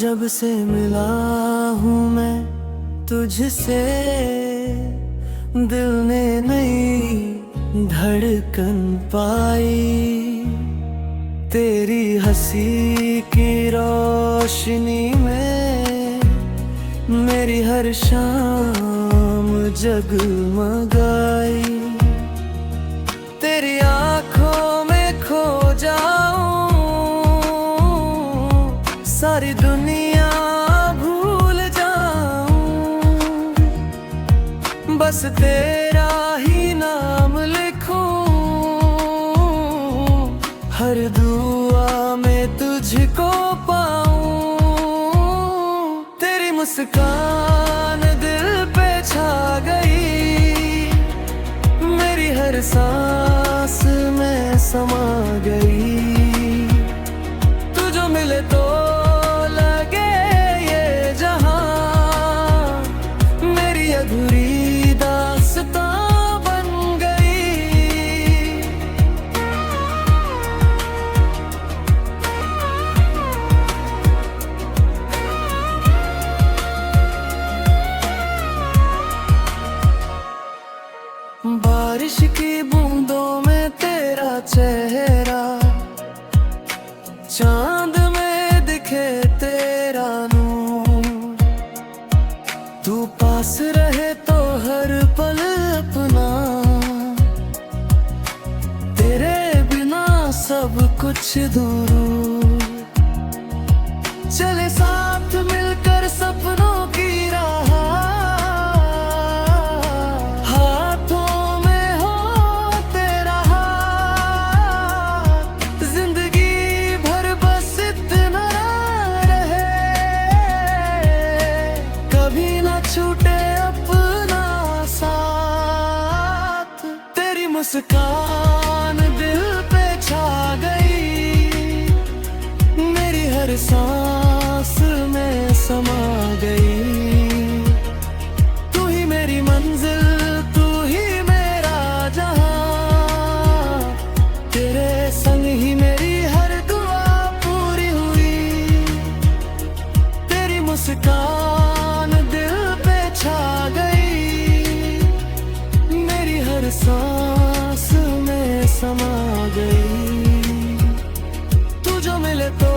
जब से मिला हूँ मैं तुझसे, दिल ने नई धड़कन पाई। तेरी हंसी की रोशनी में मेरी हर शाम जगमगाई। तेरी आँखों में खो जाऊं, सारी दुनिया भूल जाऊं, बस तेरा ही नाम लिखूं। हर दुआ में तुझको पाऊं। तेरी मुस्कान दिल पे छा गई, मेरी हर सांस में समा गई। तू जो मिले तो लगे ये जहां, मेरी अधूरी दास्तां बन गई। बारिश की बूंदों में तेरा चेहरा, चांद में दिखे तेरा नूर। तू पास रहे तो हर पल अपना, तेरे बिना सब कुछ दूर। चले साथ मिलकर सपनों की राह, छूटे अपना साथ। तेरी मुस्कान दिल पे छा गई, मेरी हर सांस में समा गई। तू ही मेरी मंजिल, तू ही मेरा जहां, तेरे संग ही मेरी हर दुआ पूरी हुई। तेरी मुस्कान छा गई, मेरी हर सांस में समा गई। तू जो मिले तो